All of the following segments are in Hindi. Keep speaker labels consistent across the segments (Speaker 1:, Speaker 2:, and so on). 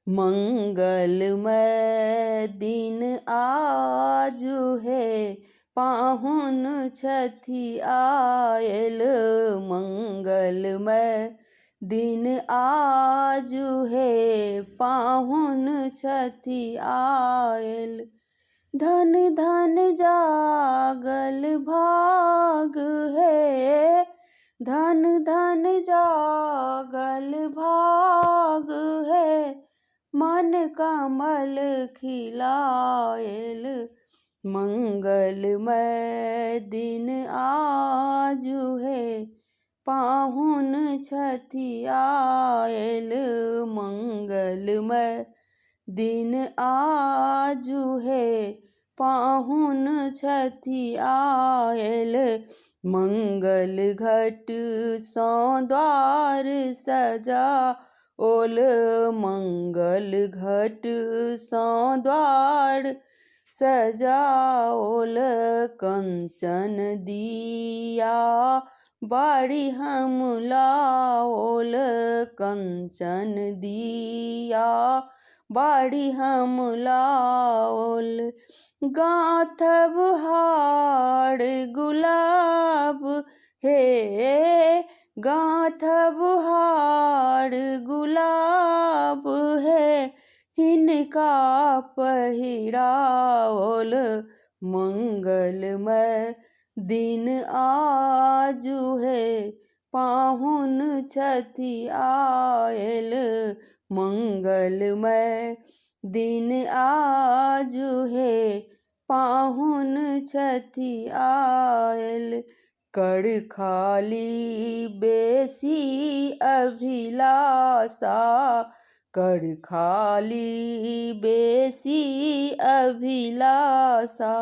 Speaker 1: मंगलमय दिन आजु है, पाहुन छथि आयल। मंगलमय दिन आजु है, पाहुन छथि आयल। धन धन जागल भाग है, धन धन जागल भाग है, मन कमल खिलायल। मंगलमय दिन आजु है, पाहुन छथि आयल। मंगलमय दिन आजु है, पाहुन छथि आयल। मंगल घट सँ द्वार सजाओल, मंगल घट सँ द्वार सजाओल। कंचन दिया बाड़ी हम लाओल, कंचन दिया बाड़ी हम लाओल। गाँथब हार गुलाब हे, गाँथब हार गुलाब है, हिनका पहिराओल। मंगलमय दिन आजु है, पाहुन छथि आयल। मंगलमय दिन आजु है, पाहुन छथि आयल। करखाली बेसी अभिलाषा, करखाली बेसी अभिलाषा।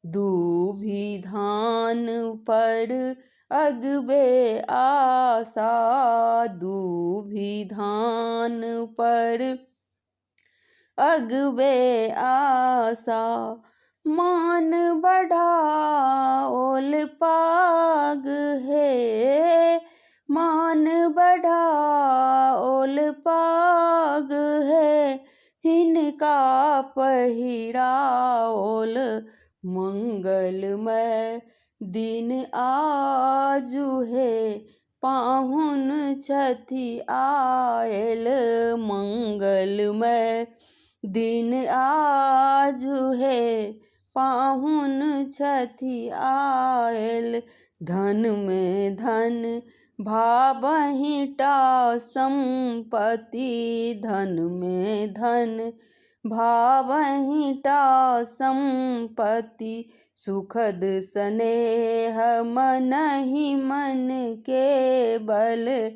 Speaker 1: दूभी धान पर अगबे आशा, दूभी धान पर अगबे आशा। मान बढ़ाओल पाग है, मान बढ़ाओल पाग है, हिनका पहिराओल। मंगलमय दिन आजु है, पाहुन छथि आयल। मंगलमय दिन आजु है, पाहुन छथि आयल। धन में धन भाबहि टा संपत्ति, धन में धन भाबहि टा संपत्ति। सुखद स्नेह मनहि मन के बल,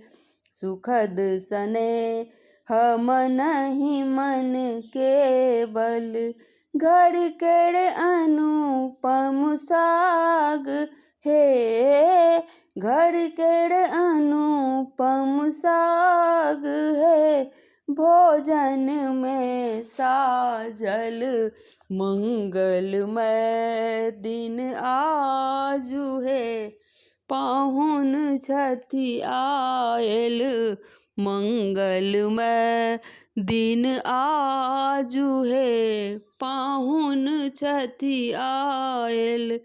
Speaker 1: सुखद स्नेह मनहि मन के बल। घर केर अनुपम साग हे, घर केर अनुपम साग है, भोजन में साजल। मंगलमय दिन आजु है, पाहुन छथि आयल। मंगलमय दिन आजु है, पाहुन छथि आयल।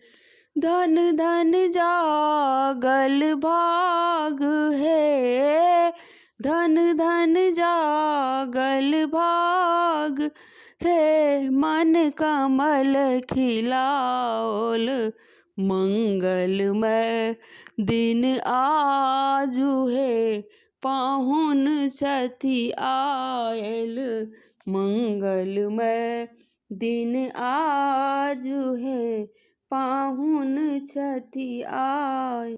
Speaker 1: धन धन जागल भाग है, धन धन जागल भाग है, मन कमल खिलाओल। मंगलमय दिन आजु है, पाहुन छथि आयल। मंगलमय दिन आजु है, पाहुन छथि आयल।